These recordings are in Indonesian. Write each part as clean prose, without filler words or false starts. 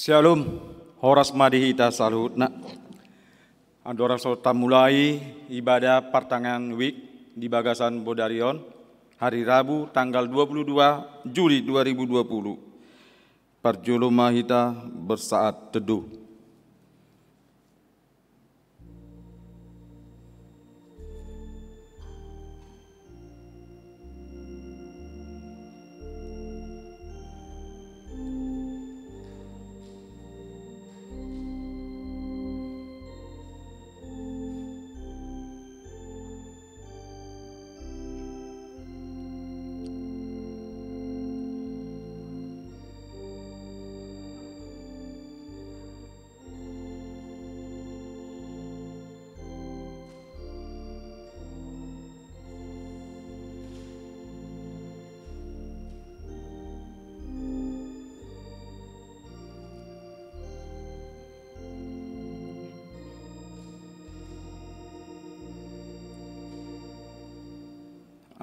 Shalom, horas madihita salutna. Andora sota mulai ibadah pertengahan week di Bagasan Bodarion hari Rabu tanggal 22 Juli 2020. Perjuluma kita bersaat teduh.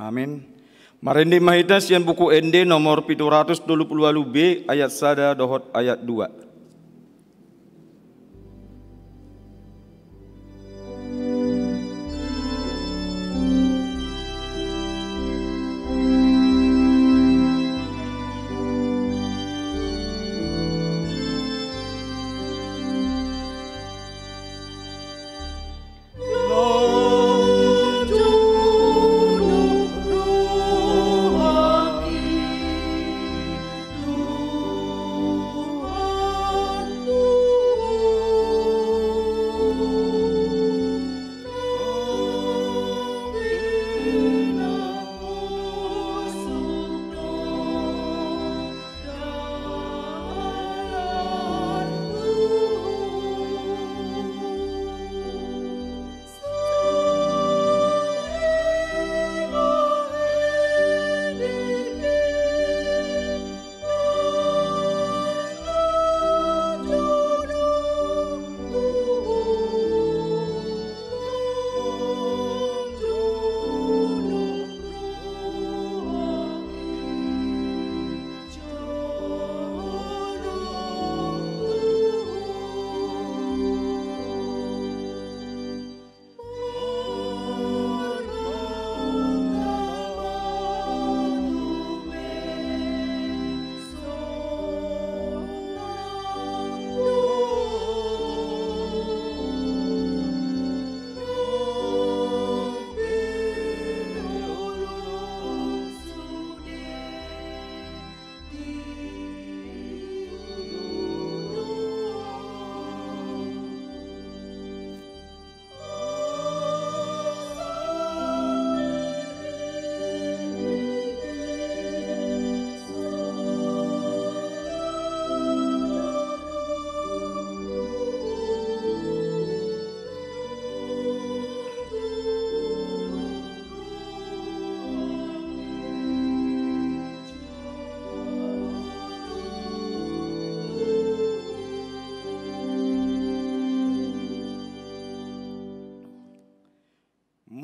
Amin. Marindi mahita sian buku ND nomor 722 B ayat sada dohot ayat 2.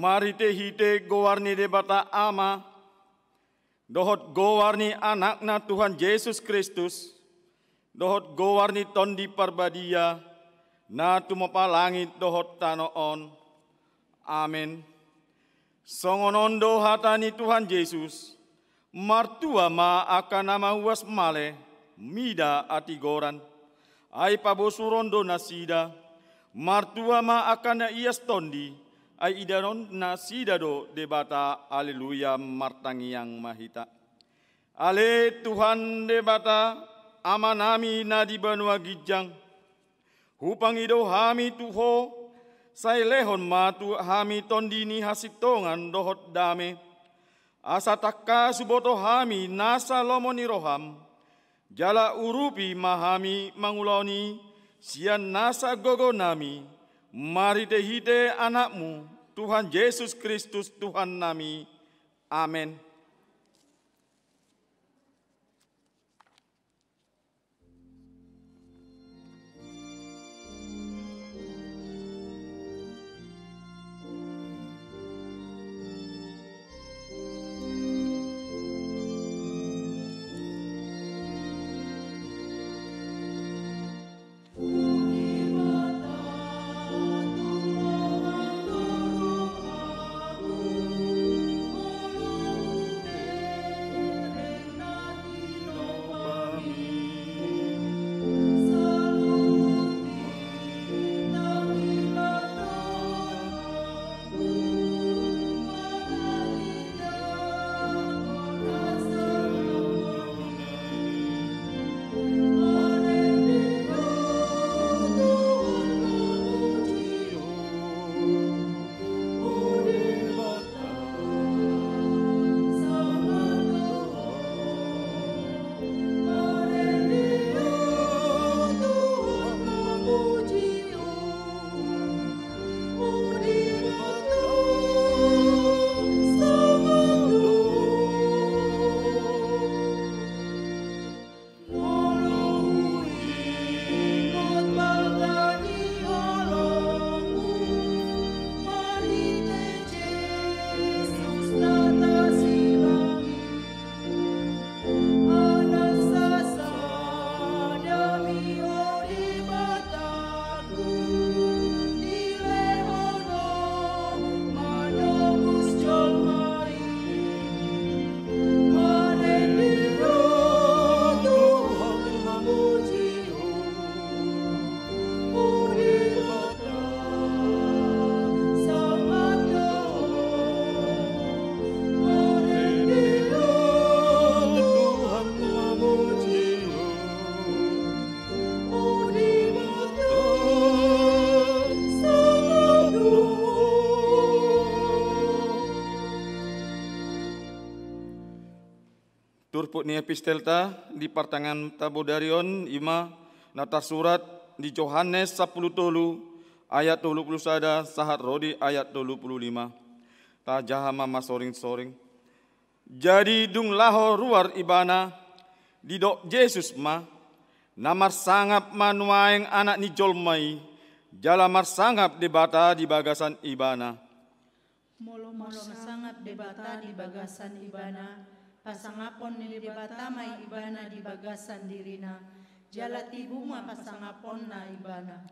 Mari te hite gowarni debata ama, dohot gowarni anakna Tuhan Yesus Kristus, dohot gowarni tondi parbadia, na tumapa langit dohot tanoon. Amin. Songonondo hatani Tuhan Yesus, martua ma akan nama uas male, mida atigoran, ai pabosurondo nasida, martua ma akan ias tondi, ai idanon nasidado debata aleluya martangiang mahita. Ale Tuhan debata amanami nadi banua gijang. Hupang ido hami tuho sai lehon matu hami tondini hasitongan dohot dame. Asa takka suboto hami nasa lomoni roham. Jala urupi mahami manguloni sian nasa gogo nami. Mari te hite anakmu, Tuhan Yesus Kristus Tuhan nami. Amin. turput ni epistelta di partangan tabodarion ima nata surat di Yohanes 10 tolu ayat 21 sahat rodi ayat 25. Ta jahama masoring-soring. Jadi dung laho ruar ibana didok Yesus ma namar sangap manuaeng anak ni jolmai jalamar sangap debata di bagasan ibana. Molo sangap debata di bagasan ibana pasangapon ni debata mai ibana di bagasan dirina jala tibuma pasangapon na ibana.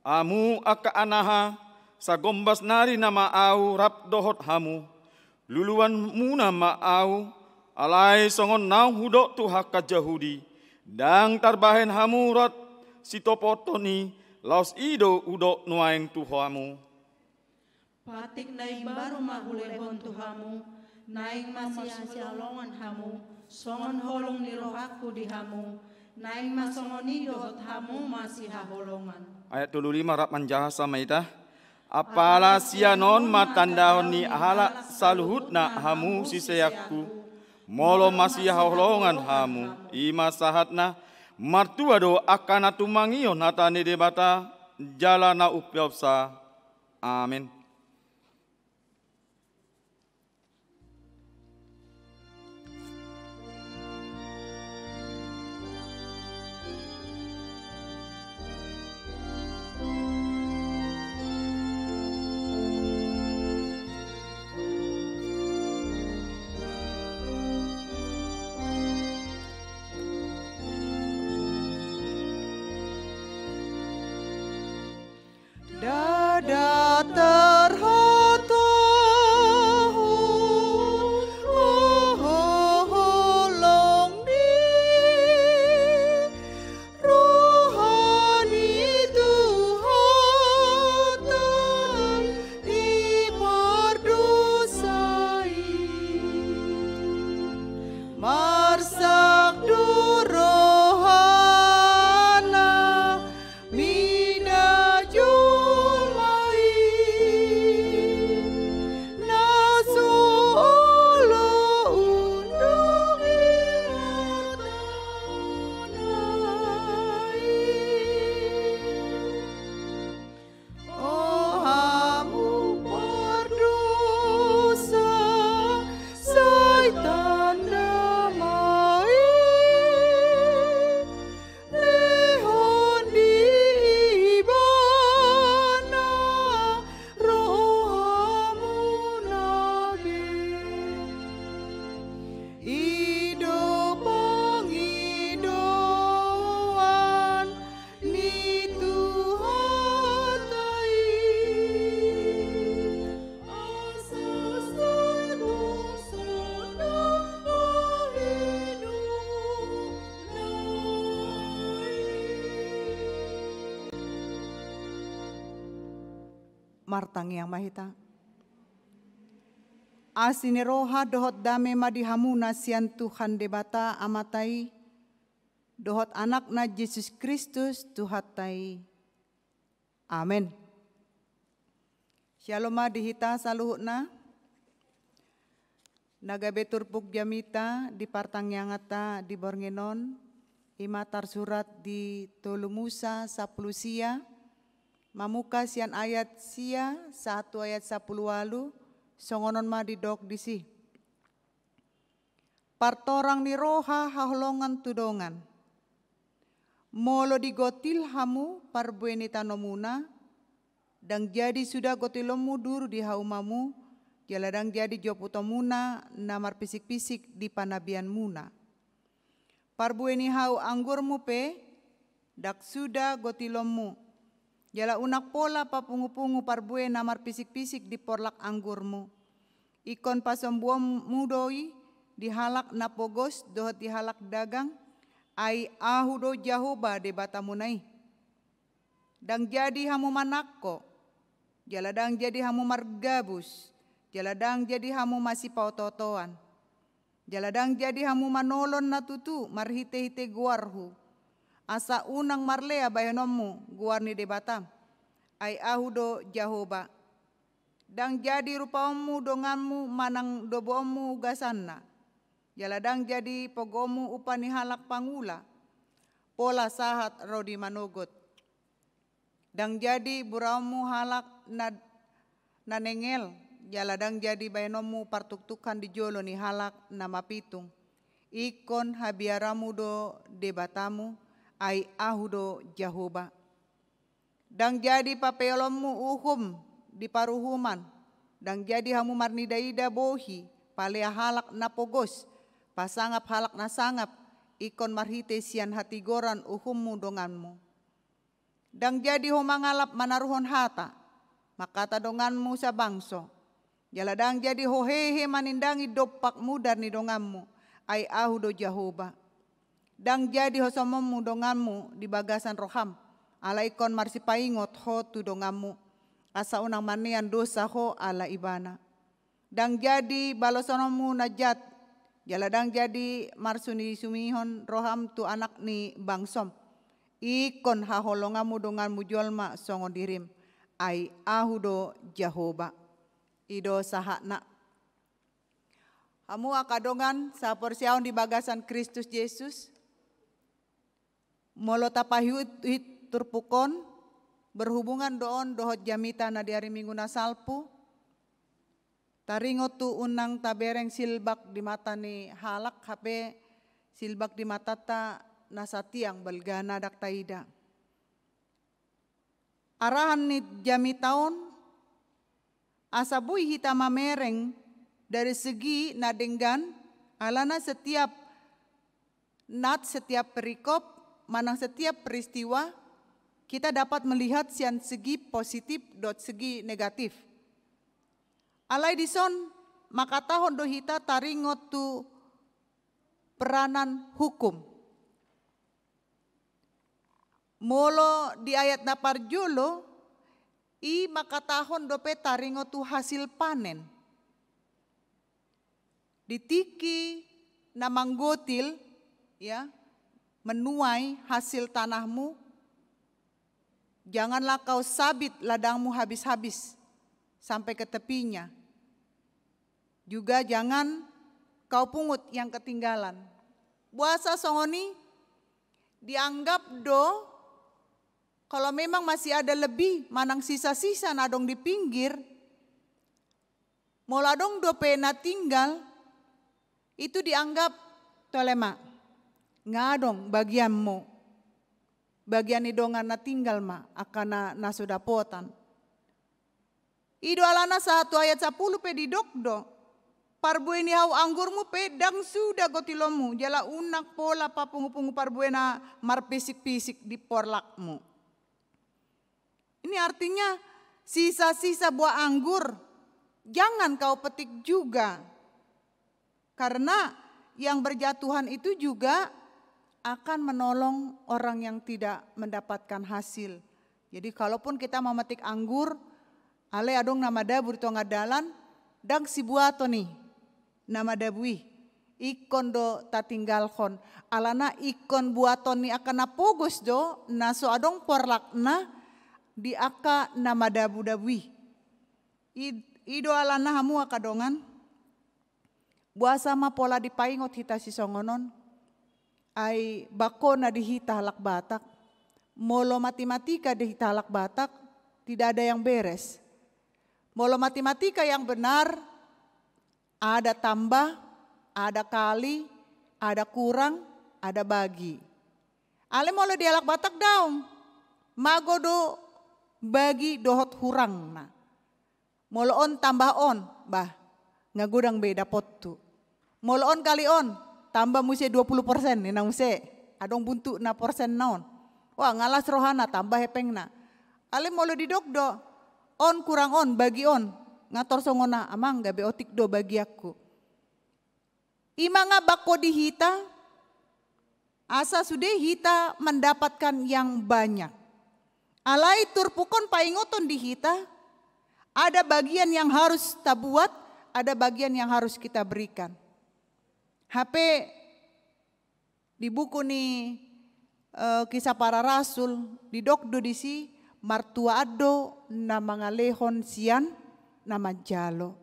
Amu aka anaha sa gombas nari nama au rap dohot hamu luluan muna ma au alai songon nau hudok tu haka Jahudi dang tarbahen hamu rat sitopotoni laos ido udok nuaeng tuhamu. Patik naing baru mahulehon tuhamu naing masih alongan hamu songon holong ni rohaku di hamu naing masongoni dohot hamu masih haholongan. Ayat 25 rap manjahasa maitah. Apala sianon matandahon ni ahala saluhutna hamu sisayakku molo masih haholongan hamu ima sahatna martua do akana tumangion natane debata jalana upyopsa. Amin. Dada terhoto holong di rohani Tuhan diperdosai marsak durohana mina julmai nasolo undungi hartanai. Oh hamu berdosa Satan damai lehon di ibana rohamu nabe ido pangidoan ni Tuhan tai asas dosana ahinu Martang yang mahita asini roha dohot dame madihamuna sian Tuhan debata amatai dohot anak na Yesus Kristus Tuhatai. Amin. Shalom dihita saluhutna nagabe turpuk jamita di partang yangata di Borngenon imatar surat di Tolu Musa 10 sia mamuka sian ayat sia 1 ayat 10 walu songonon ma di dok disi partorang ni roha haholongan tudongan molo digotil hamu parbueni tanomuna dang jadi sudah gotilomu duru di haumamu jaladang jadi joputomuna namar pisik-pisik di panabian muna parbueni hau anggurmu pe dak sudah gotilomu jala unak pola papungu-pungu parbue namar pisik-pisik di porlak anggurmu. Ikon pasombuam mudoi dihalak napogos dohot dihalak dagang ai ahudo jahoba de batamunai. Dang jadi hamu manakko, jala dang jadi hamu margabus, jala dang jadi hamu masih pautotoan. Jala dang jadi hamu manolon natutu marhite-hite guarhu. Asa unang marlea bayonomu guarni de batam ai ahudo jahoba dang jadi rupamu donganmu manang dobomu gasanna jaladang jadi pogomu upani halak pangula, pola sahat rodi manogot. Dang jadi buramu halak nanengel, jaladang jadi bainomu partuktukan di jolo ni halak nama pitung. Ikon habiaramu do debatamu, ai ahudo Jahoba. Dang jadi papeolomu uhum di paruhuman, dang jadi hamu marnidaida bohi, palea halak napogos, pasangap halak nasangap, ikon marhite sian hatigoran uhummu donganmu. Dang jadi homangalap manaruhon hata, makata donganmu sa bangso. Jaladang jadi hohehe manindangi dopakmu dan ni donganmu, ai ahudo Jahoba. Dang jadi hosomomu donganmu di bagasan roham, ala ikon marsipaingot ho tu donganmu, asa unang manian dosa ho ala ibana. Dang jadi balosonomu najat, jaladang jadi marsuni sumihon roham tu anak ni bangsom. Ikon haholongamu donganmu jolma songo dirim, ai ahudo Jahoba. Ido sahakna. Hamu akadongan sa porsiaon di bagasan Kristus Yesus. Molo tapahit turpukon berhubungan doon dohot jamita na di hari Minggu na salpu. Taringo tu unang tabereng silbak di mata ni halak hape silbak di mata ta nasa tiang balgana dak taida. Arahan ni jamitaon asabui hita mamereng dari segi nadenggan alana setiap perikop manang setiap peristiwa kita dapat melihat sian segi positif dot segi negatif. Alai dison maka tahun do hita taringot tu peranan hukum. Molo di ayat napar jolo i maka tahun dope taringot tu hasil panen. Ditiki namanggotil ya menuai hasil tanahmu, janganlah kau sabit ladangmu habis-habis sampai ke tepinya. Juga jangan kau pungut yang ketinggalan. Buasa songoni dianggap do kalau memang masih ada lebih manang sisa-sisa nadong di pinggir, moladong dope na tinggal, itu dianggap tolema. Ngadong bagianmu, bagian idongan na tinggal ma akana nasudapotan. Ido alana 1 ayat 10 pe didokdo. Parbueni hau anggurmu pe dang sudah gotilomu. Jala unak pola papungu-pungu parbuena marpisik-pisik di porlakmu. Ini artinya sisa-sisa buah anggur jangan kau petik juga. Karena yang berjatuhan itu juga akan menolong orang yang tidak mendapatkan hasil. Jadi kalaupun kita memetik anggur, ale adong nama dabu di tengah dalan, dang si buato nih, nama dabui, ikon do tatinggalkon, alana ikon buato nih akan napogos do, naso adong porlakna, di aka nama dabu-dabui. Ido alana hamu akadongan, buasa ma pola dipaingot hita si songonon, ay bako na dihita halak batak, molo matematika dihita halak batak, tidak ada yang beres. Molo matematika yang benar, ada tambah, ada kali, ada kurang, ada bagi. Ale molo di halak batak daun, magodo bagi dohot hurang na. Molo on tambah on, bah ngagudang beda potu. Molo on kali on, tambah musi 20% nina musi, adong buntu na persen naon. Wah ngalas rohana tambah hepeng na. Ale molo didokdo, on kurang on bagi on, ngator songona amang gabe otik do bagi aku. Ima nga bako dihita, asa sudah hita mendapatkan yang banyak. Alai turpukon paingoton dihita, ada bagian yang harus kita buat, ada bagian yang harus kita berikan. HP di buku nih kisah para rasul di dokdo disi martua ado nama ngalehon sian nama jalo.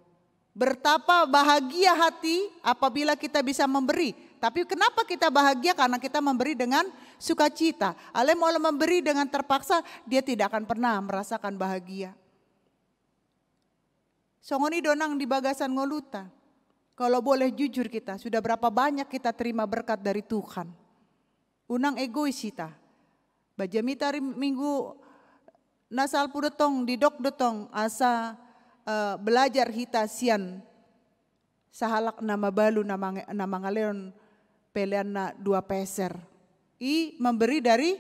Bertapa bahagia hati apabila kita bisa memberi. Tapi kenapa kita bahagia? Karena kita memberi dengan sukacita. Ale mau memberi dengan terpaksa, dia tidak akan pernah merasakan bahagia. Songoni donang di bagasan ngoluta. Kalau boleh jujur kita, sudah berapa banyak kita terima berkat dari Tuhan. Unang egois kita. Bajamita minggu nasal pudetong di dok detong asa belajar hita sian sahalak nama balu nama ngaleon pelean na 2 peser. I memberi dari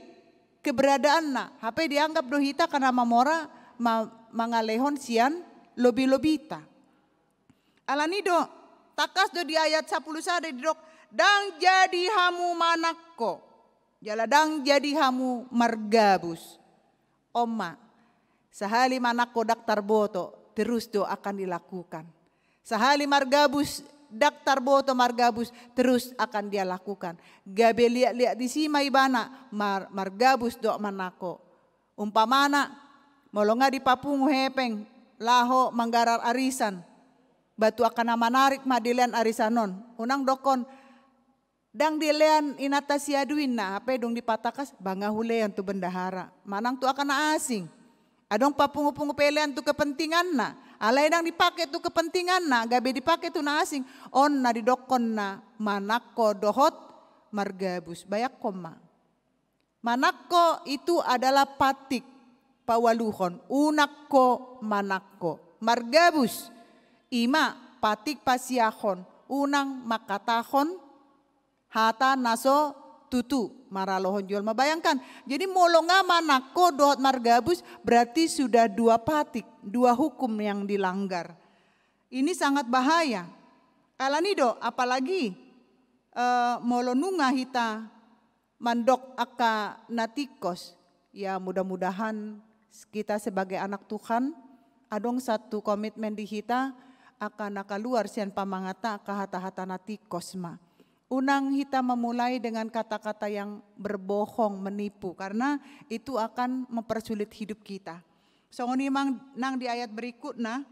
keberadaan na. HP dianggap do hita karena mamora mangalehon sian lobi-lobita. Alanido takas do di ayat 10 sada di dok dang jadi hamu manakko. Jaladang jadi hamu margabus. Oma, sahali manakko daktar boto terus do akan dilakukan. Sahali margabus daktar boto margabus terus akan dia lakukan. Gabe liat di sima ibana margabus do manako. Umpamana molonga di papungu hepeng laho manggarar arisan. Batu akan manarik madilean arisanon. Unang dokon dang dilean inata siaduin na apa dong dipatakas bangga hulean tu bendahara. Manang tu akan asing. Adong papungu-pungu pelean tu kepentingan na. Alay dang dipakai tu kepentingan na. Gabe dipakai tu na asing. On na didokon na manakko dohot margabus. Bayak koma. Manakko itu adalah patik pawaluhon. Unakko manakko. Margabus. Ima patik pasiahon. Unang makatahon. Hata naso tutu maralohon jual. Bayangkan, jadi molonga manako dohot margabus berarti sudah 2 patik, 2 hukum yang dilanggar. Ini sangat bahaya. Alanido apalagi molonunga hita mandok aka natikos. Ya mudah-mudahan kita sebagai anak Tuhan adong satu komitmen di hita akan nakaluar sian pamangata kahata-hata natikos ma. Unang hita memulai dengan kata-kata yang berbohong, menipu. Karena itu akan mempersulit hidup kita. So ini nang di ayat berikutnya,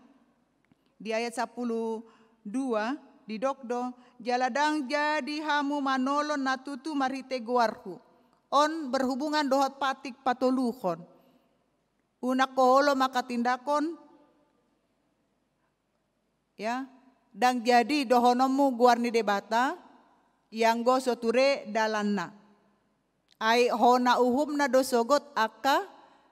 di ayat 12, di dokdo, jaladang jadi hamu manolon natutu marite guarku. On berhubungan dohot patik patoluhon. Unak koholo maka tindakon, ya, dang jadi dohonomu guarni debata, yang go soture dalanna. Ai hona uhumna dosogot aka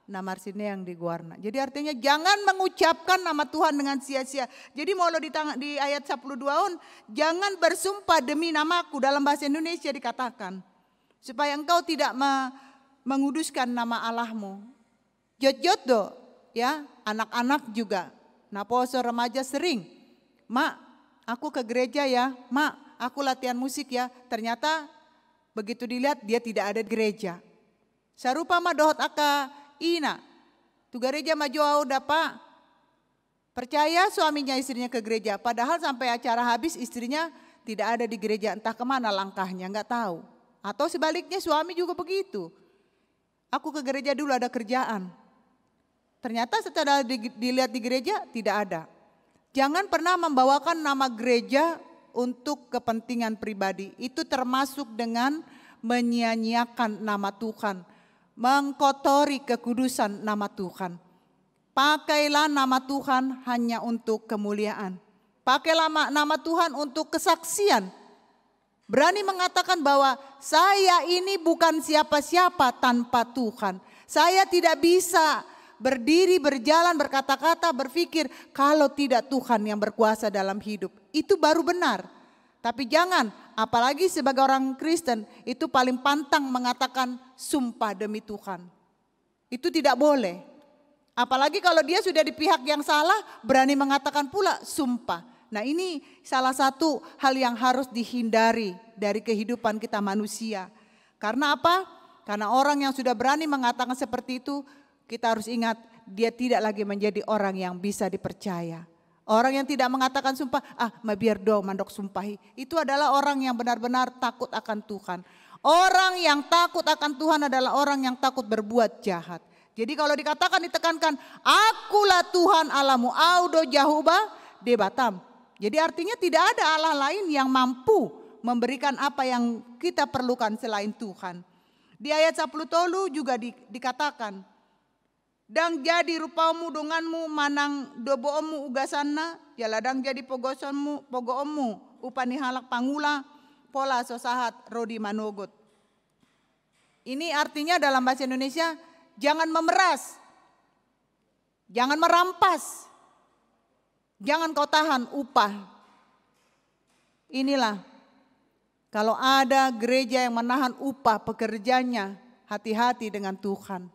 namarsine yang diguarna. Jadi artinya jangan mengucapkan nama Tuhan dengan sia-sia. Jadi mau di ayat 12 on, jangan bersumpah demi namaku dalam bahasa Indonesia dikatakan. Supaya engkau tidak menguduskan nama Allahmu. Jot-jot do, ya, anak-anak juga. Naposo remaja sering. Mak, aku ke gereja ya, mak. Aku latihan musik ya, ternyata begitu dilihat dia tidak ada di gereja. Sarupa mah dohot aka ina. Tu gereja maju au dapa. Percaya suaminya istrinya ke gereja, padahal sampai acara habis istrinya tidak ada di gereja, entah kemana langkahnya, enggak tahu. Atau sebaliknya suami juga begitu. Aku ke gereja dulu ada kerjaan. Ternyata setelah dilihat di gereja tidak ada. Jangan pernah membawakan nama gereja untuk kepentingan pribadi. Itu termasuk dengan menyia-nyiakan nama Tuhan. Mengkotori kekudusan nama Tuhan. Pakailah nama Tuhan hanya untuk kemuliaan. Pakailah nama Tuhan untuk kesaksian. Berani mengatakan bahwa saya ini bukan siapa-siapa tanpa Tuhan. Saya tidak bisa berdiri, berjalan, berkata-kata, berpikir kalau tidak Tuhan yang berkuasa dalam hidup. Itu baru benar. Tapi jangan, apalagi sebagai orang Kristen, itu paling pantang mengatakan sumpah demi Tuhan. Itu tidak boleh. Apalagi kalau dia sudah di pihak yang salah, berani mengatakan pula sumpah. Nah ini salah satu hal yang harus dihindari dari kehidupan kita manusia. Karena apa? Karena orang yang sudah berani mengatakan seperti itu, kita harus ingat dia tidak lagi menjadi orang yang bisa dipercaya. Orang yang tidak mengatakan sumpah, biar dong mandok sumpahi. Itu adalah orang yang benar-benar takut akan Tuhan. Orang yang takut akan Tuhan adalah orang yang takut berbuat jahat. Jadi kalau dikatakan ditekankan, akulah Tuhan Allahmu, audo jahuba debatam. Jadi artinya tidak ada Allah lain yang mampu memberikan apa yang kita perlukan selain Tuhan. Di ayat 10 juga dikatakan, "Dang jadi rupamu donganmu manang dobomu ugasanna, jaladang jadi pogomu upani halak pangula, pola sosahat rodi manogot." Ini artinya dalam bahasa Indonesia, jangan memeras, jangan merampas, jangan kau tahan upah. Inilah kalau ada gereja yang menahan upah pekerjanya, hati-hati dengan Tuhan.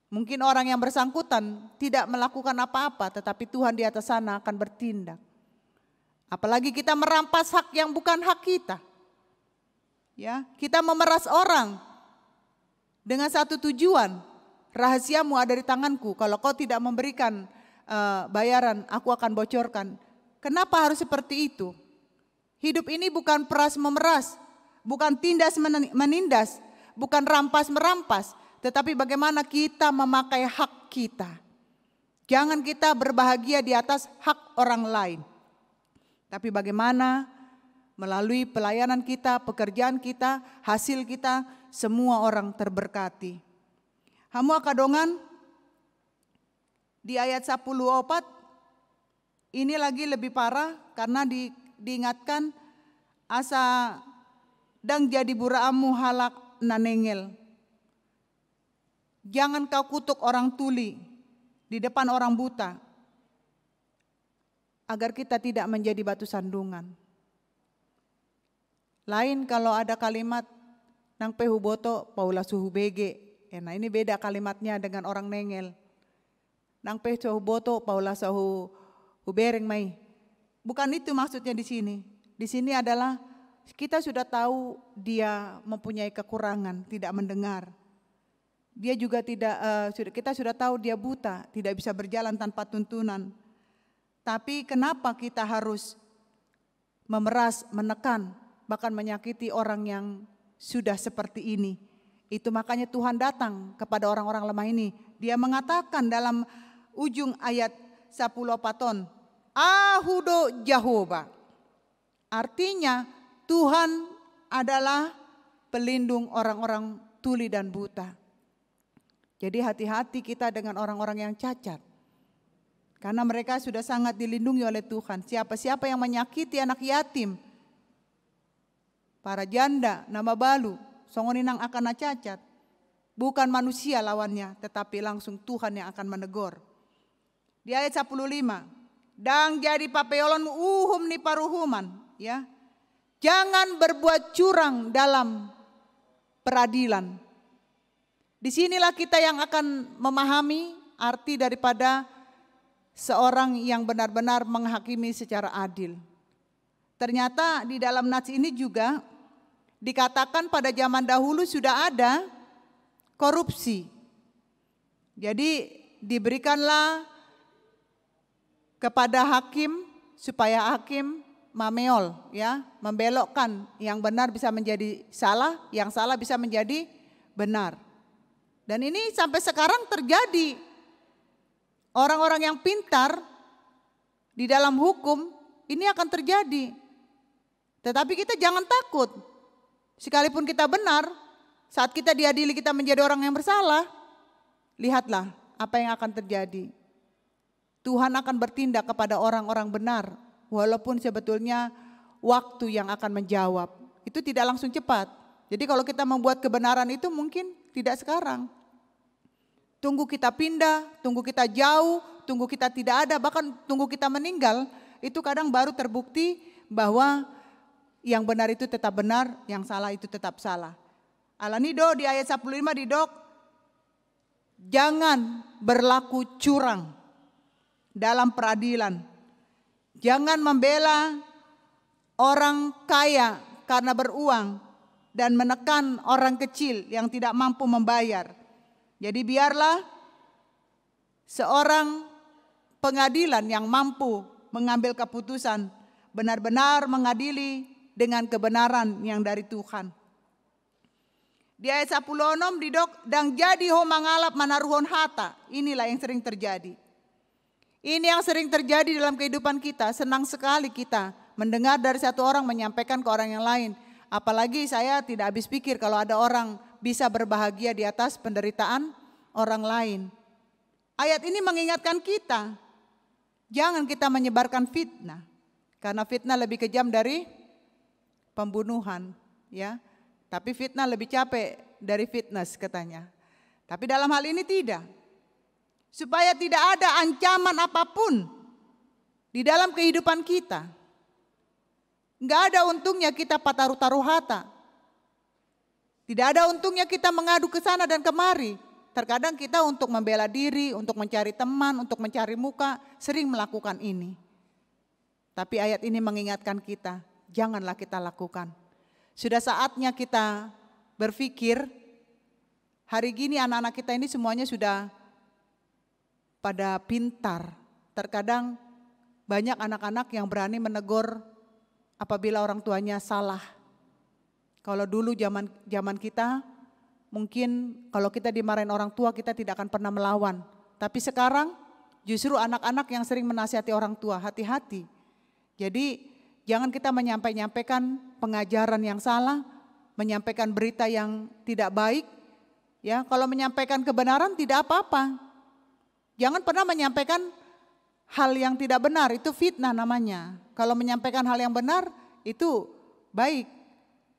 Mungkin orang yang bersangkutan tidak melakukan apa-apa, tetapi Tuhan di atas sana akan bertindak. Apalagi kita merampas hak yang bukan hak kita. Ya, kita memeras orang dengan satu tujuan, rahasiamu ada di tanganku, kalau kau tidak memberikan bayaran, aku akan bocorkan. Kenapa harus seperti itu? Hidup ini bukan peras memeras, bukan tindas menindas, bukan rampas merampas, tetapi bagaimana kita memakai hak kita. Jangan kita berbahagia di atas hak orang lain, tapi bagaimana melalui pelayanan kita, pekerjaan kita, hasil kita, semua orang terberkati. Hamu akadongan di ayat 10:4 ini lagi lebih parah karena diingatkan asa dang jadi buraamu halak nanengel. Jangan kau kutuk orang tuli di depan orang buta, agar kita tidak menjadi batu sandungan. Lain kalau ada kalimat nang pehu boto paula suhu bege. Nah ini beda kalimatnya dengan orang nengel. Nang pehu suhu boto paula suhu hubereng mai. Bukan itu maksudnya di sini. Di sini adalah kita sudah tahu dia mempunyai kekurangan, tidak mendengar. Dia juga kita sudah tahu dia buta, tidak bisa berjalan tanpa tuntunan. Tapi kenapa kita harus memeras, menekan, bahkan menyakiti orang yang sudah seperti ini? Itu makanya Tuhan datang kepada orang-orang lemah ini. Dia mengatakan dalam ujung ayat 10:4, Ahudo Jehovah. Artinya Tuhan adalah pelindung orang-orang tuli dan buta. Jadi hati-hati kita dengan orang-orang yang cacat. Karena mereka sudah sangat dilindungi oleh Tuhan. Siapa-siapa yang menyakiti anak yatim, para janda, nama balu, songoninang akan cacat. Bukan manusia lawannya, tetapi langsung Tuhan yang akan menegur. Di ayat 15. "Dang jadi papeolonmu uhum ni paruhuman." Ya, jangan berbuat curang dalam peradilan. Disinilah kita yang akan memahami arti daripada seorang yang benar-benar menghakimi secara adil. Ternyata di dalam nats ini juga dikatakan pada zaman dahulu sudah ada korupsi. Jadi diberikanlah kepada hakim supaya hakim mameol, ya, membelokkan yang benar bisa menjadi salah, yang salah bisa menjadi benar. Dan ini sampai sekarang terjadi. Orang-orang yang pintar di dalam hukum ini akan terjadi. Tetapi kita jangan takut. Sekalipun kita benar, saat kita diadili kita menjadi orang yang bersalah, lihatlah apa yang akan terjadi. Tuhan akan bertindak kepada orang-orang benar, walaupun sebetulnya waktu yang akan menjawab. Itu tidak langsung cepat. Jadi kalau kita membuat kebenaran itu mungkin tidak sekarang. Tunggu kita pindah, tunggu kita jauh, tunggu kita tidak ada, bahkan tunggu kita meninggal, itu kadang baru terbukti bahwa yang benar itu tetap benar, yang salah itu tetap salah. Alanido di ayat 15 didok, jangan berlaku curang dalam peradilan. Jangan membela orang kaya karena beruang dan menekan orang kecil yang tidak mampu membayar. Jadi biarlah seorang pengadilan yang mampu mengambil keputusan benar-benar mengadili dengan kebenaran yang dari Tuhan. Di ayat 16 didok, "Dang jadi ho mangalap manaruhon hata." Inilah yang sering terjadi. Ini yang sering terjadi dalam kehidupan kita. Senang sekali kita mendengar dari satu orang menyampaikan ke orang yang lain. Apalagi saya tidak habis pikir kalau ada orang bisa berbahagia di atas penderitaan orang lain. Ayat ini mengingatkan kita, jangan kita menyebarkan fitnah. Karena fitnah lebih kejam dari pembunuhan, ya. Tapi fitnah lebih capek dari fitness katanya. Tapi dalam hal ini tidak. Supaya tidak ada ancaman apapun di dalam kehidupan kita. Enggak ada untungnya kita taruh hata. Tidak ada untungnya kita mengadu ke sana dan kemari. Terkadang kita untuk membela diri, untuk mencari teman, untuk mencari muka, sering melakukan ini. Tapi ayat ini mengingatkan kita, janganlah kita lakukan. Sudah saatnya kita berpikir, hari gini anak-anak kita ini semuanya sudah pada pintar. Terkadang banyak anak-anak yang berani menegur apabila orang tuanya salah. Kalau dulu zaman kita, mungkin kalau kita dimarahin orang tua kita tidak akan pernah melawan. Tapi sekarang justru anak-anak yang sering menasihati orang tua, hati-hati. Jadi jangan kita menyampaikan pengajaran yang salah, menyampaikan berita yang tidak baik. Ya, kalau menyampaikan kebenaran tidak apa-apa. Jangan pernah menyampaikan hal yang tidak benar, itu fitnah namanya. Kalau menyampaikan hal yang benar itu baik.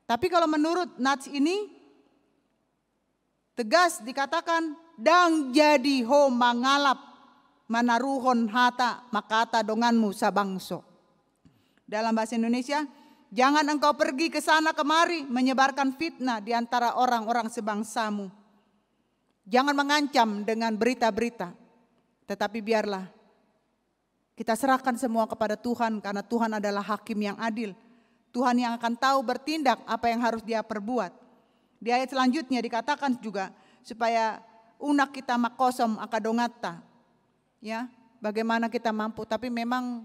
Tapi kalau menurut Nats ini tegas dikatakan dang jadi ho mangalap manaruhon hata makata donganmu sabangso. Dalam bahasa Indonesia, jangan engkau pergi ke sana kemari menyebarkan fitnah di antara orang-orang sebangsamu. Jangan mengancam dengan berita-berita, tetapi biarlah kita serahkan semua kepada Tuhan karena Tuhan adalah hakim yang adil. Tuhan yang akan tahu bertindak apa yang harus dia perbuat. Di ayat selanjutnya dikatakan juga supaya unak kita makosom akadongata. Ya, bagaimana kita mampu, tapi memang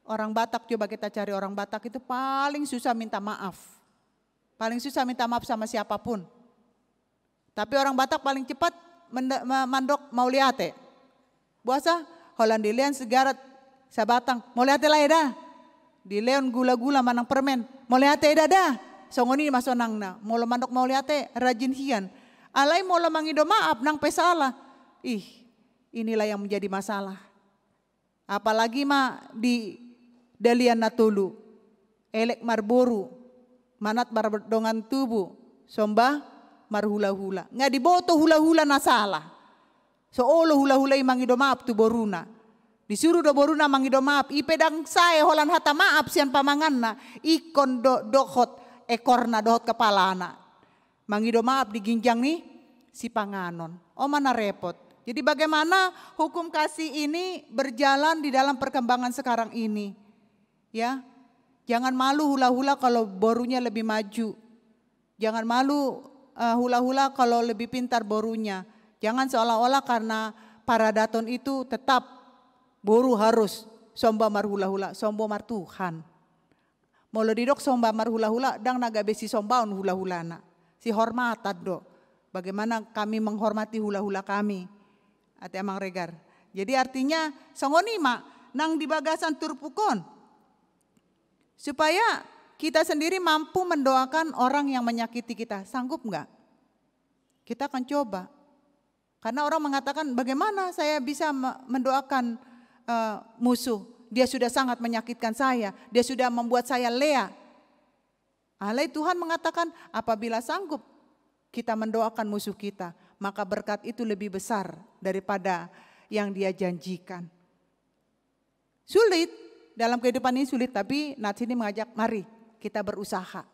orang Batak, coba kita cari orang Batak itu paling susah minta maaf. Paling susah minta maaf sama siapapun. Tapi orang Batak paling cepat mandok mau liate. Buasa Holandilean segarat sabatang mau liate lah eda. Di leon gula-gula manang permen mau liate eda dah. Songoni masonang na mau mandok mau liate rajin hian. Alai mau mangido maaf nang pesala. Inilah yang menjadi masalah. Apalagi di Dalian Natulu, elek marboru, manat bardongan tubuh, sombah marhula-hula. Nggak diboto hula-hula na salah. So olo hula-hula mangido maaf tu boruna. Disuruh do boruna mangido maaf. Ipedang saya holan hata maaf sian pamangan na. Ikon dohot ekorna dohot kepalana. Mangido maaf diginjang nih si panganon. Oh mana repot. Jadi bagaimana hukum kasih ini berjalan di dalam perkembangan sekarang ini. Ya, jangan malu hula-hula kalau borunya lebih maju. Jangan malu hula-hula kalau lebih pintar borunya. Jangan seolah-olah karena paradaton itu tetap boru harus somba mar hula-hula, sombo mar Tuhan. Molo didok somba mar hula-hula dang naga besi sombaon hula-hulana. Si hormatan do. Bagaimana kami menghormati hula-hula kami. Ate amang regar. Jadi artinya songonima nang di bagasan turpukon. Supaya kita sendiri mampu mendoakan orang yang menyakiti kita. Sanggup enggak? Kita akan coba. Karena orang mengatakan bagaimana saya bisa mendoakan musuh. Dia sudah sangat menyakitkan saya. Dia sudah membuat saya lea. Alai Tuhan mengatakan apabila sanggup kita mendoakan musuh kita. Maka berkat itu lebih besar daripada yang dia janjikan. Sulit. Dalam kehidupan ini sulit, tapi Nats ini mengajak mari kita berusaha.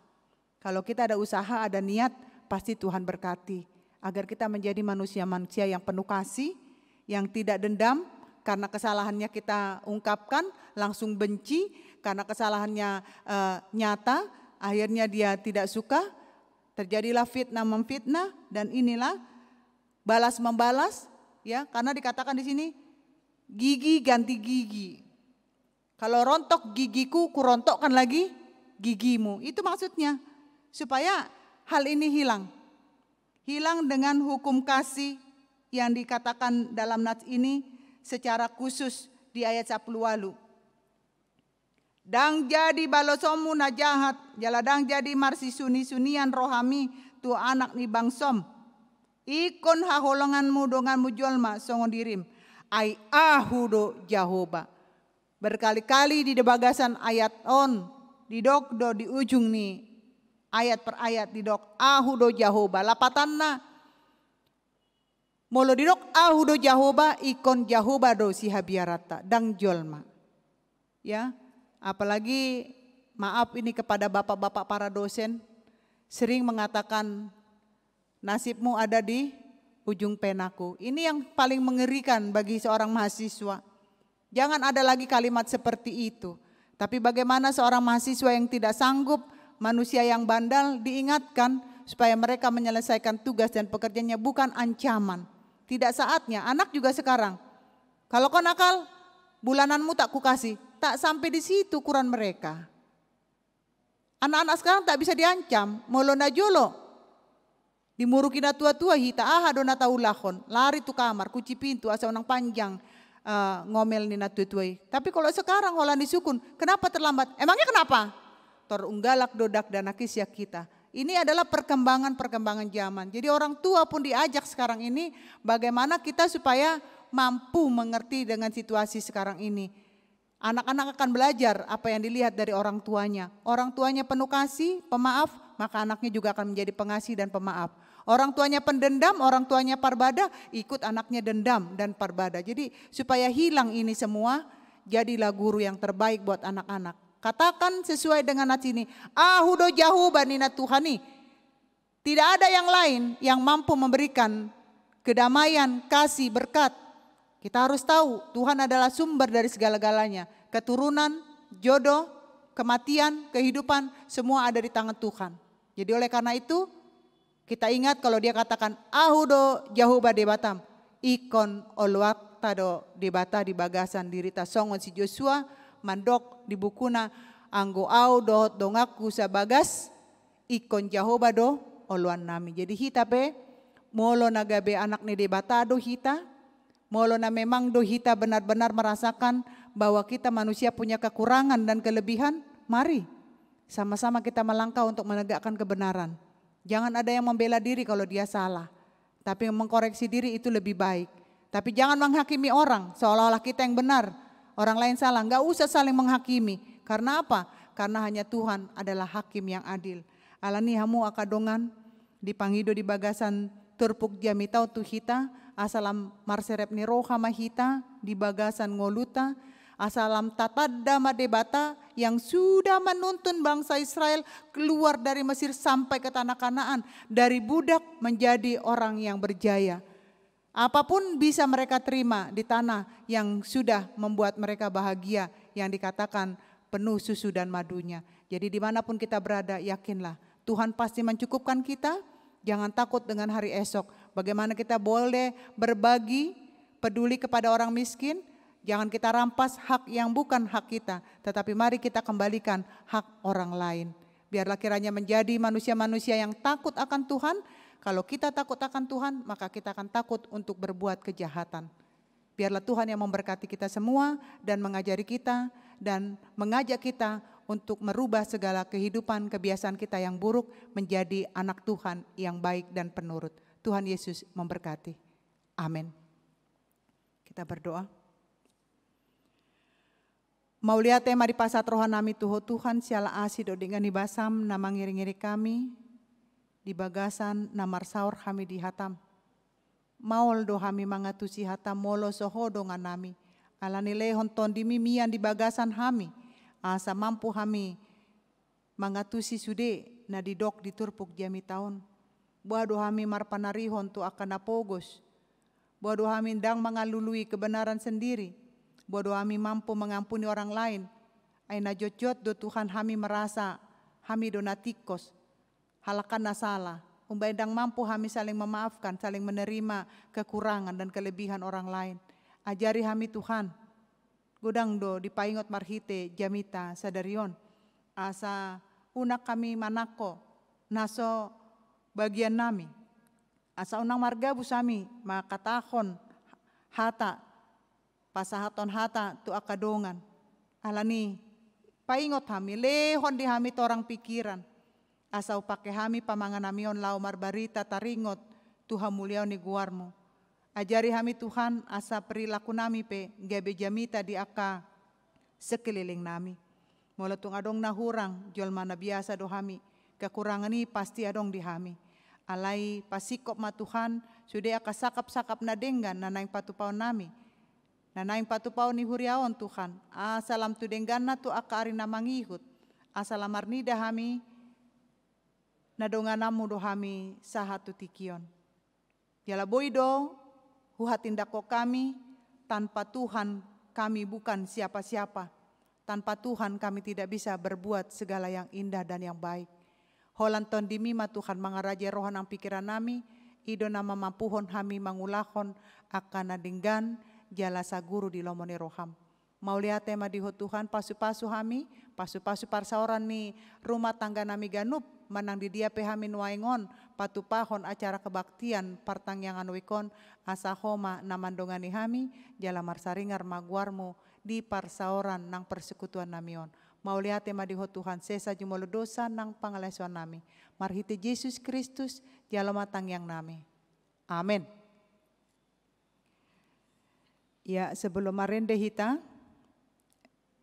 Kalau kita ada usaha, ada niat, pasti Tuhan berkati. Agar kita menjadi manusia-manusia yang penuh kasih, yang tidak dendam, karena kesalahannya kita ungkapkan, langsung benci, karena kesalahannya nyata, akhirnya dia tidak suka, terjadilah fitnah memfitnah, dan inilah balas membalas, ya, karena dikatakan di sini gigi ganti gigi. Kalau rontok gigiku, kurontokkan lagi gigimu. Itu maksudnya. Supaya hal ini hilang. Hilang dengan hukum kasih yang dikatakan dalam Nats ini secara khusus di ayat 10 walu. Dang jadi balosomu na jahat, jaladang jadi marsi suni-sunian rohami tu anak ni bangsom. Ikon haholonganmu donganmu jolma songon dirim. Ai ahudo Jahoba. Berkali-kali di bagasan ayat on, di dokdo di ujung nih ayat per ayat di dok ahudo Jahoba. Lapatanna molo di dok ahudo Jahoba ikon Jahoba do si habiarata dang jolma. Ya. Apalagi maaf ini kepada bapak-bapak para dosen sering mengatakan nasibmu ada di ujung penaku. Ini yang paling mengerikan bagi seorang mahasiswa. Jangan ada lagi kalimat seperti itu. Tapi bagaimana seorang mahasiswa yang tidak sanggup, manusia yang bandel diingatkan supaya mereka menyelesaikan tugas dan pekerjaannya bukan ancaman. Tidak saatnya, anak juga sekarang. Kalau kau nakal, bulananmu tak kukasih. Tak sampai di situ ukuran mereka. Anak-anak sekarang tak bisa diancam. Molo na jolo. Dimurukina tua-tua hita aha dona taulahon. Lari tu kamar, kunci pintu asa unang panjang ngomel ni na tua-tuai. Tapi kalau sekarang holan disukun, kenapa terlambat? Emangnya kenapa? Torunggalak dodak dan nakisya kita. Ini adalah perkembangan zaman. Jadi orang tua pun diajak sekarang ini bagaimana kita supaya mampu mengerti dengan situasi sekarang ini. Anak-anak akan belajar apa yang dilihat dari orang tuanya. Orang tuanya penuh kasih, pemaaf, maka anaknya juga akan menjadi pengasih dan pemaaf. Orang tuanya pendendam, orang tuanya parbada, ikut anaknya dendam dan parbada. Jadi supaya hilang ini semua, jadilah guru yang terbaik buat anak-anak. Katakan sesuai dengan nats ini, ahudo Jahoba nina Tuhani. Tidak ada yang lain yang mampu memberikan kedamaian, kasih, berkat. Kita harus tahu Tuhan adalah sumber dari segala-galanya. Keturunan, jodoh, kematian, kehidupan, semua ada di tangan Tuhan. Jadi oleh karena itu kita ingat kalau dia katakan ahudo Jahoba de batam. Ikon oluak tado de bata di bagasan dirita songon si Joshua mandok di bukuna anggo au dohot dongaku sabagas ikon Jahoba do oluan nami. Jadi hita pe molo nagabe anak ni de bata do hita. Molo na memang do hita benar-benar merasakan bahwa kita manusia punya kekurangan dan kelebihan, mari sama-sama kita melangkah untuk menegakkan kebenaran. Jangan ada yang membela diri kalau dia salah, tapi mengkoreksi diri itu lebih baik. Tapi jangan menghakimi orang seolah-olah kita yang benar, orang lain salah. Enggak usah saling menghakimi. Karena apa? Karena hanya Tuhan adalah hakim yang adil. Alani hamu akadongan dipangido di bagasan turpuk jamitau tu hita. Asalam marserep ni roha mahita di bagasan ngoluta. Asalam tatadda madebata yang sudah menuntun bangsa Israel keluar dari Mesir sampai ke tanah Kanaan. Dari budak menjadi orang yang berjaya. Apapun bisa mereka terima di tanah yang sudah membuat mereka bahagia. Yang dikatakan penuh susu dan madunya. Jadi dimanapun kita berada yakinlah Tuhan pasti mencukupkan kita. Jangan takut dengan hari esok. Bagaimana kita boleh berbagi, peduli kepada orang miskin. Jangan kita rampas hak yang bukan hak kita. Tetapi mari kita kembalikan hak orang lain. Biarlah kiranya menjadi manusia-manusia yang takut akan Tuhan. Kalau kita takut akan Tuhan, maka kita akan takut untuk berbuat kejahatan. Biarlah Tuhan yang memberkati kita semua dan mengajari kita dan mengajak kita untuk merubah segala kehidupan kebiasaan kita yang buruk menjadi anak Tuhan yang baik dan penurut. Tuhan Yesus memberkati. Amin. Kita berdoa. Mau lihat tema di pasat rohan nami Tuhan siala asi do dengan ibasam nama ngiri-ngiri kami di bagasan namar saur kami di hatam. Maul do kami mangatusi hatam molo soho dongan nami. Alani lehon ton di mimian di bagasan kami. Asa mampu kami mangatusi sude na didok diturpuk jami tahun. Buado kami marpanarihon tu akan napogos. Buado kami dang mengalului kebenaran sendiri. Buado kami mampu mengampuni orang lain. Aina jojot do Tuhan kami merasa kami donatikos. Halakan salah. Umbai dang mampu kami saling memaafkan, saling menerima kekurangan dan kelebihan orang lain. Ajari kami Tuhan. Gudang do dipaingot marhite jamita sadarion. Asa unak kami manako naso bagian nami. Asa unang margabus kami makatahon hata pasahaton hata tu akadongan. Alani, paingot hami, lehon di hami torang pikiran. Asau pake hami pamanganamion lau marbarita taringot, Tuhan muliau ni guarmo. Ajari hami Tuhan asa perilaku nami pe, gabe jamita di aka sekeliling nami. Mula tung adong nahurang, jual mana biasa do hami, kekurangan ini pasti adong di hami. Alai pasikop ma Tuhan, sudah aka sakap-sakap na denggan nanaing patupau nami. Nanaing patupau ni huriaon Tuhan, asalam tu denggan na tu aka arina mangihut, asalam arnida hami, nadonganamu do hami sahatu tikion. Jala boido, huhatindako kami, tanpa Tuhan kami bukan siapa-siapa. Tanpa Tuhan kami tidak bisa berbuat segala yang indah dan yang baik. Holanton dimima Tuhan mangaraja rohan ang pikiran nami, ido nama mampuhon hami mangulahon akan nadinggan jala saguru di lomoni roham. Mau lihat tema diho Tuhan pasu-pasu hami, pasu-pasu parsaoran ni rumah tangga nami ganup, manang di dia pehami nuaingon, patupahon acara kebaktian partangyangan wikon, asa homa namandongani hami, jala marsaringar maguarmu di parsaoran nang persekutuan namion. Mau lihat tema diho Tuhan sesa jumolo dosa nang pangalesuan nami. Marhiti Yesus Kristus jala matangyang nami. Amin. Ya sebelum marende hita,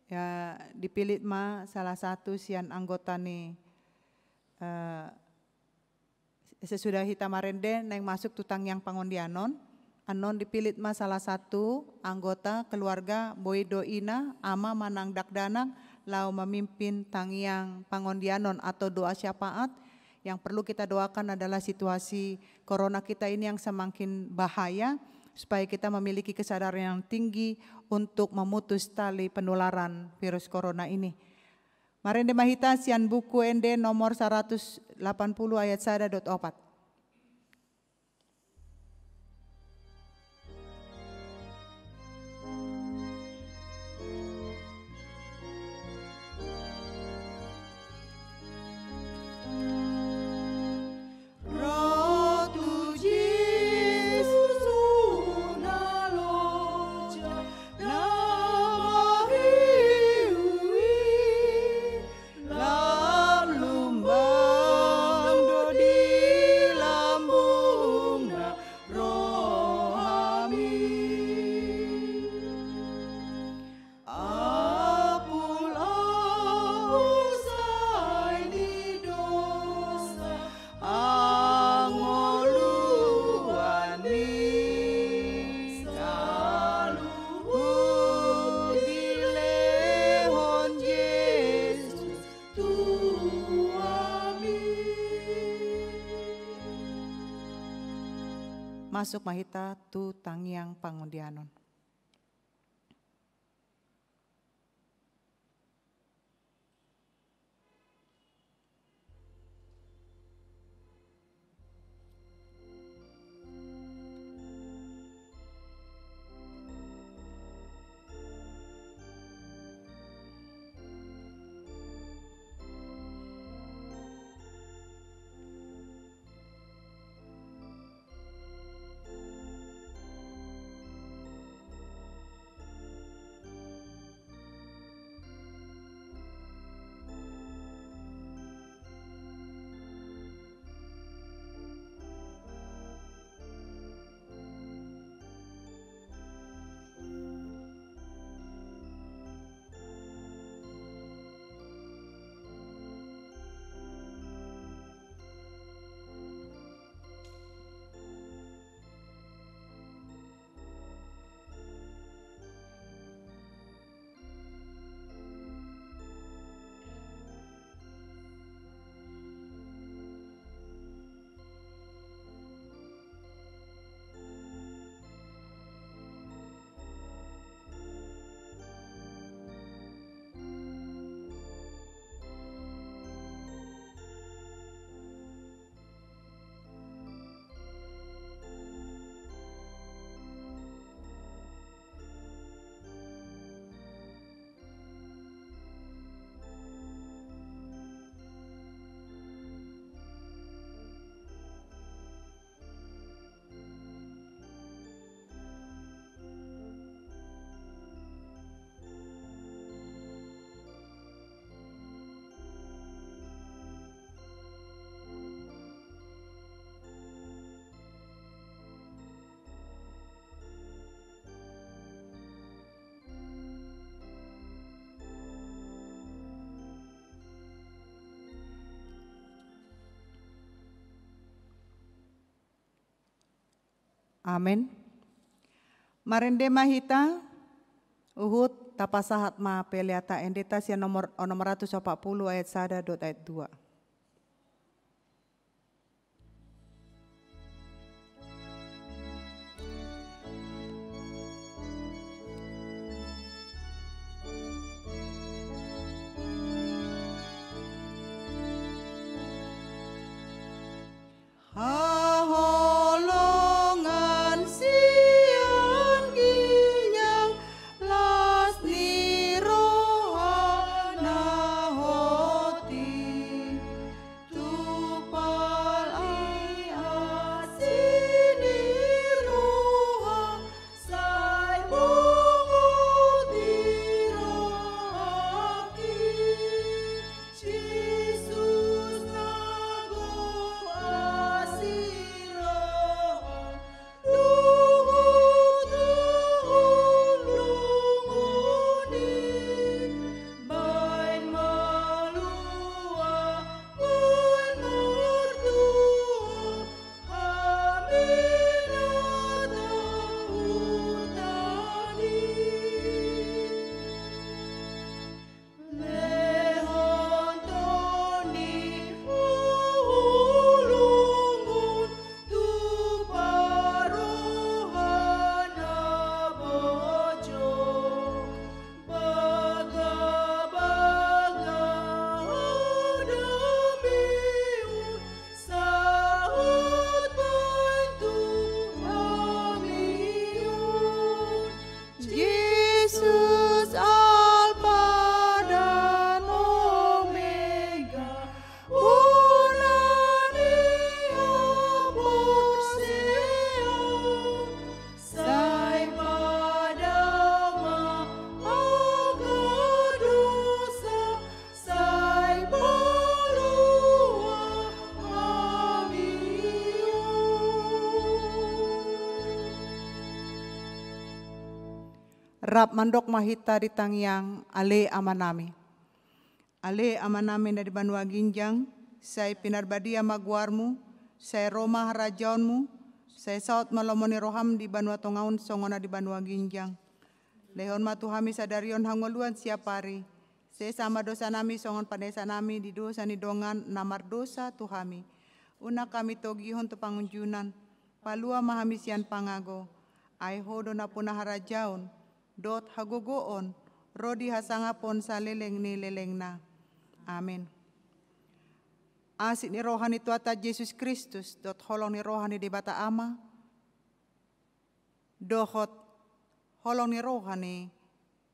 ya dipilih ma salah satu sian anggota nih sesudah hita marende neng masuk tutang yang pangondianon anon dipilih ma salah satu anggota keluarga Boydo Ina ama manang dakdanang lau memimpin tangyang pangondianon atau doa syafaat. Yang perlu kita doakan adalah situasi corona kita ini yang semakin bahaya, supaya kita memiliki kesadaran yang tinggi untuk memutus tali penularan virus corona ini. Marende mahita sian buku ND nomor 180 ayat 1.4. Masuk mahita tu tangyang pangundianon. Amin. Marende mahita uhut tapasahat ma peliata endeta sia nomor 140 ayat 1 dot ayat 2. Haholongan siang ginyang las ni rohana hoti tupal ai asini roha sai bunguti rohaki Jesus nago asira lunguni bain malua bain mertua aminata utani lehon toni ulungun tu paruhana bojo baga-baga demiun sahut bantu amiun Yesus Alpha dan Omega unani aborseon sai padama agadosa sai palua Rap mandok mahita di tangyang ale amanami. Ale amanami dari Banua Ginjang, saya pinarbadia magwarmu, saya Roma harajaonmu, saya saut malomoni roham di Banua Tongaun songona di Banua Ginjang. Lehon matuhami sadarion hangoluan siapari, saya sama dosa nami songon padesa nami di dosa ni dongan namar dosa tuhami. Una kami togihon tu pangunjunan, palua mahamisian pangago, ai hodo na punah harajaon, dot hagogoon, rodi hasangapon sa leleng ni lelengna. Amin. Asik ni rohani tuata Yesus Kristus, dot holong ni rohani di bata ama, dohot holong ni rohani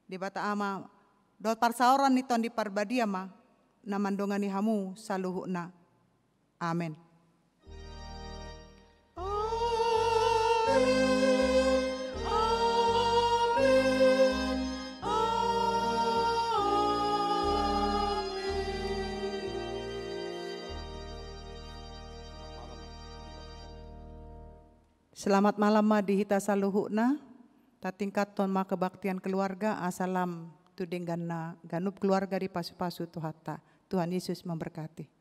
di bata ama, dot parsaoran ni ton di parbadiama, namandongan ni hamu saluhuna. Amin. Selamat malam ma dihita saluhuna, tatingkat ton ma kebaktian keluarga, asalam tuding ganna ganup keluarga di pasu-pasu Tuhata. Tuhan Yesus memberkati.